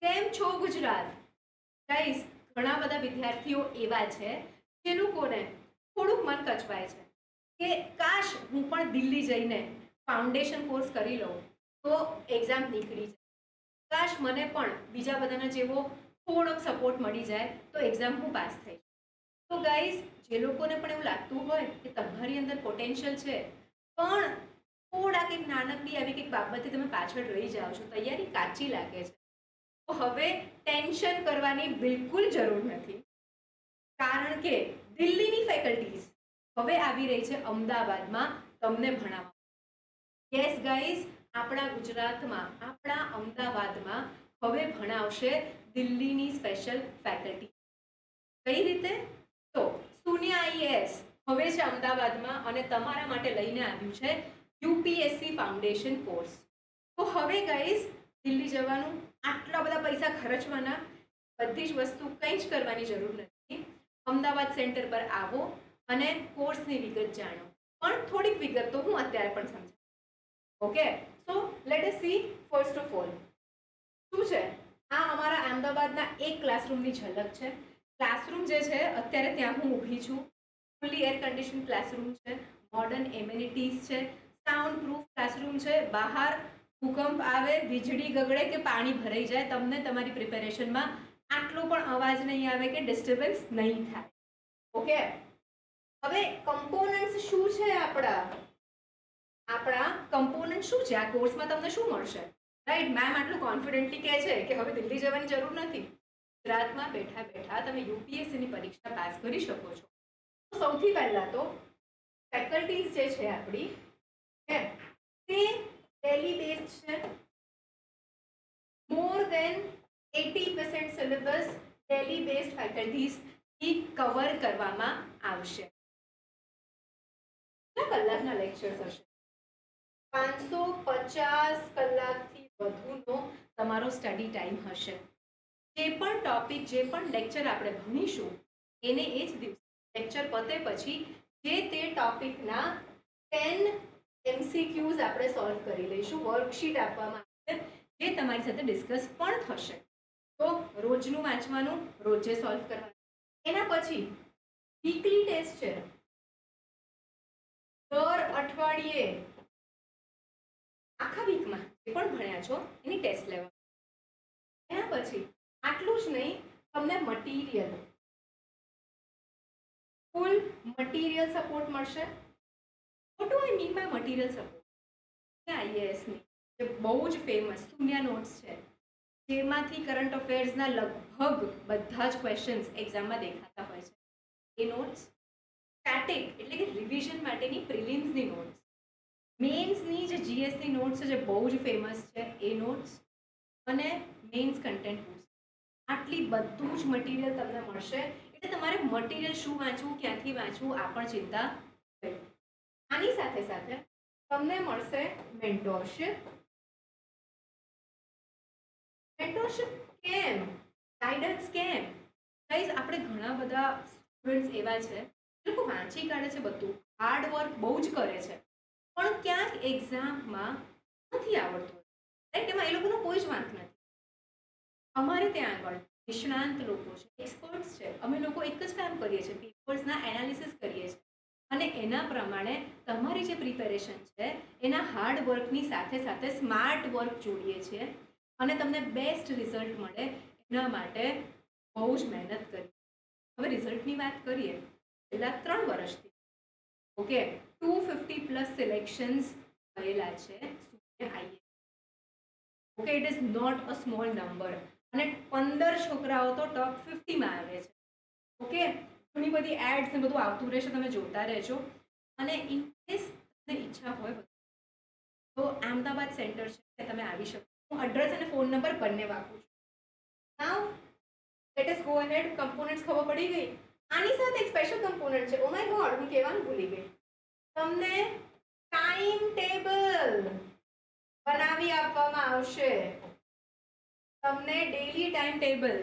કેમ છો ગુજરાત? ગાઈસ, ઘણા બધા વિદ્યાર્થીઓ એવા છે જે લોકોને થોડુંક મન કચવાય છે કે કાશ હું પણ દિલ્હી જઈને ફાઉન્ડેશન કોર્સ કરી લઉં તો એક્ઝામ નીકળી જાય. કાશ મને પણ બીજા બધાના જેવો થોડોક સપોર્ટ મળી જાય તો એક્ઝામ હું પાસ થઈ. તો ગાઈસ, જે લોકોને પણ એવું લાગતું હોય કે તમારી અંદર પોટેન્શિયલ છે પણ થોડા કંઈક નાનકડી આવી કંઈક બાબતથી તમે પાછળ રહી જાઓ છો, તૈયારી કાચી લાગે છે, તો હવે ટેન્શન કરવાની બિલકુલ જરૂર નથી. કારણ કે દિલ્હીની ફેકલ્ટીઝ હવે આવી રહી છે અમદાવાદમાં તમને ભણાવવા. યસ ગાઈઝ, આપણા ગુજરાતમાં, આપણા અમદાવાદમાં હવે ભણાવશે દિલ્હીની સ્પેશિયલ ફેકલ્ટી. કઈ રીતે? તો સુન્ય IAS હવે છે અમદાવાદમાં અને તમારા માટે લઈને આવ્યું છે UPSC ફાઉન્ડેશન કોર્સ. તો હવે ગાઈઝ, દિલ્હી જવાનું, આટલા બધા પૈસા ખર્ચવાના, બધી જ વસ્તુ કંઈ જ કરવાની જરૂર નથી. અમદાવાદ સેન્ટર પર આવો અને કોર્સની વિગત જાણો. પણ થોડીક વિગત તો હું અત્યારે પણ સમજાવું. Okay, so let S C first of all શું છે. આ અમારા અમદાવાદના એક ક્લાસરૂમની ઝલક છે. ક્લાસરૂમ જે છે અત્યારે ત્યાં હું ઊભી છું, ફુલ્લી એર કન્ડિશન ક્લાસરૂમ છે, મોડર્ન એમ્યુનિટીઝ છે, સાઉન્ડ પ્રૂફ ક્લાસરૂમ છે. બહાર ભૂકંપ આવે, વીજળી ગગડે કે પાણી ભરાઈ જાય, તમને તમારી પ્રિપેરેશનમાં આટલો પણ અવાજ નહીં આવે કે ડિસ્ટર્બન્સ નહીં થાય. ઓકે, હવે કમ્પોનન્ટ્સ શું છે આપણા કમ્પોનન્ટ શું છે? આ કોર્સમાં તમને શું મળશે? રાઈટ, મેમ આટલું કોન્ફિડન્ટલી કહે છે કે હવે દિલ્હી જવાની જરૂર નથી, ગુજરાતમાં બેઠા બેઠા તમે યુપીએસસીની પરીક્ષા પાસ કરી શકો છો. તો સૌથી પહેલા તો ફેકલ્ટીઝ જે છે આપણી તે દિલ્હી બેઝડ છે. મોર દેન 80% સિલેબસ દિલ્હી બેઝડ ફેકલ્ટીઝ થી કવર કરવામાં આવશે. કેટલા કલાકના લેક્ચર્સ હશે? 550 કલાકથી વધુનો તમારો સ્ટડી ટાઈમ હશે. જે પણ ટોપિક, જે પણ લેક્ચર આપણે ભણીશું એને એ જ દિવસે લેક્ચર પતે પછી જે તે ટોપિકના 10 MCQs આપણે સોલ્વ કરી લઈશું. વર્કશીટ આપવામાં આવશે જે તમારી સાથે ડિસ્કસ પણ થશે. તો રોજનું વાંચવાનું, રોજે સોલ્વ કરવાનું. એના પછી વીકલી ટેસ્ટ છે, દર અઠવાડિયે આખા વીકમાં જે પણ ભણ્યા છો એની ટેસ્ટ લેવા. એના પછી આટલું જ નહીં, તમને મટીરિયલ, ફૂલ મટીરિયલ સપોર્ટ મળશે. What do I mean by material support? IAS ની જે બહુ જ ફેમસ સુન્ય નોટ્સ છે, જેમાંથી કરંટ અફેર્સના લગભગ બધા જ ક્વેશ્ચન્સ એક્ઝામમાં દેખાતા હોય છે, એ નોટ્સ. સ્ટેટિક એટલે કે રિવિઝન માટેની પ્રિલિમ્સની નોટ્સ, મેન્સની જે GSની નોટ્સ છે જે બહુ જ ફેમસ છે એ નોટ્સ, અને મેન્સ કન્ટેન્ટ બુક્સ. આટલી બધું જ મટીરિયલ તમને મળશે. એટલે તમારે મટીરિયલ શું વાંચવું, ક્યાંથી વાંચવું આ પણ ચિંતા નહીં. આની સાથે સાથે તમને મળશે મેન્ટોરશિપ. મેન્ટોરશિપ કેમ? ગાઈડન્સ કેમ? ગાઈઝ, આપણે ઘણા બધા સ્ટુડન્ટ્સ એવા છે જે લોકો વાંચી કાઢે છે, બધું હાર્ડ વર્ક બહુ જ કરે છે, પણ ક્યાંક એક્ઝામમાં નથી આવડતું. રાઈટ, એમાં એ લોકોનો કોઈ જ વાંક નથી. અમારે ત્યાં આગળ નિષ્ણાંત લોકો છે, એક્સપર્ટ્સ છે. અમે લોકો એક જ કામ કરીએ છીએ, પેપર્સના એનાલિસિસ કરીએ છીએ અને એના પ્રમાણે તમારી જે પ્રિપેરેશન છે એના હાર્ડ વર્કની સાથે સાથે સ્માર્ટ વર્ક જોડીએ છીએ અને તમને બેસ્ટ રિઝલ્ટ મળે એના માટે બહુ જ મહેનત કરી. હવે રિઝલ્ટની વાત કરીએ, છેલ્લા 3 વર્ષથી ઓકે 250+ સિલેક્શન્સ થયેલા છે સુન્ય IAS. Okay, it is not a small number. અને 15 છોકરાઓ તો ટોપ 50માં આવે છે. ઓકે, ઘણી બધી એડ્સ ને બધું આવતું રહેશે, તમે જોતા રહેજો. અને ઇન કેસ તમને ઈચ્છા હોય તો અમદાવાદ સેન્ટર છે, તમે આવી શકો. હું એડ્રેસ અને ફોન નંબર બંને વાપરું છું. Now let us go ahead. Components ખબર પડી ગઈ. આની સાથે એક સ્પેશિયલ કમ્પોનન્ટ છે. ઓ માય ગોડ, હું કહેવાનું ભૂલી ગઈ. તમને ટાઈમ ટેબલ બનાવી આપવામાં આવશે. તમને ડેલી ટાઈમ ટેબલ,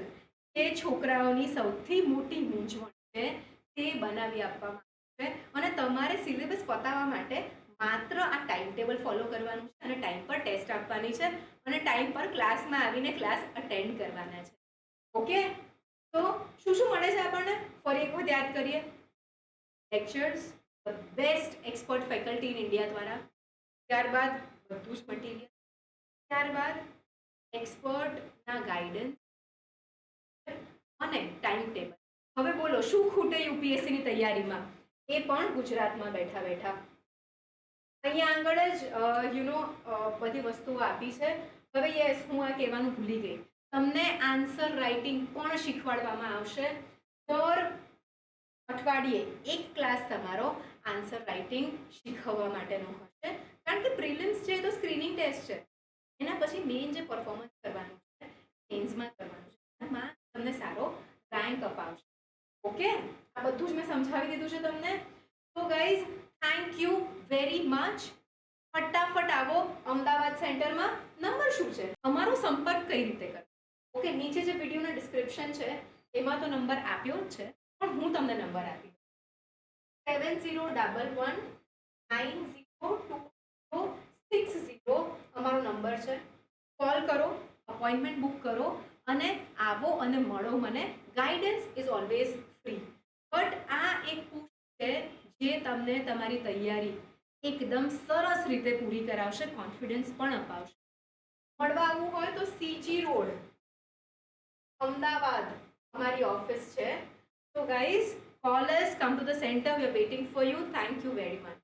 જે છોકરાઓની સૌથી મોટી મૂંઝવણ છે તે બનાવી આપવામાં આવશે અને તમારે સિલેબસ પતાવવા માટે માત્ર આ ટાઈમ ટેબલ ફોલો કરવાનું છે અને ટાઈમ પર ટેસ્ટ આપવાની છે અને ટાઈમ પર ક્લાસમાં આવીને ક્લાસ અટેન્ડ કરવાના છે. ઓકે, તો શું શું મળે છે આપણને ફરી એક વખત યાદ કરીએ. Lectures, the best expert faculty in India દ્વારા, ત્યારબાદ બધું જ મટીરિયલ, ત્યારબાદ એક્સપર્ટના ગાઈડન્સ અને ટાઈમ ટેબલ. હવે બોલો શું ખૂટે યુપીએસસીની તૈયારીમાં? એ પણ ગુજરાતમાં બેઠા બેઠા. અહીંયા આગળ જ બધી વસ્તુઓ આપી છે. હવે યસ, હું આ કહેવાનું ભૂલી ગઈ, તમને આન્સર રાઇટિંગ પણ શીખવાડવામાં આવશે. દર અઠવાડિયે એક ક્લાસ તમારો આન્સર રાઇટિંગ શીખવવા માટેનો હશે, કારણ કે પ્રિલિમ્સ છે તો સ્ક્રીનિંગ ટેસ્ટ છે, એના પછી મેઇન જે પરફોર્મન્સ કરવાનું છે મેન્સમાં કરવાનું છે, એમાં તમને સારો રેન્ક અપાવશે. ઓકે, આ બધું જ મેં સમજાવી દીધું છે તમને. તો guys, thank you very much. ફટાફટ આવો અમદાવાદ સેન્ટરમાં. નંબર શું છે, અમારો સંપર્ક કઈ રીતે કરવો? ઓકે, નીચે જે વિડીયોના ડિસ્ક્રિપ્શન છે એમાં તો નંબર આપ્યો જ છે, પણ હું તમને નંબર આપી 7011902060 અમારો નંબર છે. કોલ કરો, અપોઇન્ટમેન્ટ બુક કરો અને આવો અને મળો મને. Guidance is always free, but આ એક પુશ છે જે તમને તમારી તૈયારી એકદમ સરસ રીતે પૂરી કરાવશે, કોન્ફિડન્સ પણ અપાવશે. મળવા આવવું હોય તો સીજી રોડ, અમદાવાદ અમારી ઓફિસ છે. So guys, call us, come to the center. We are waiting for you. Thank you very much.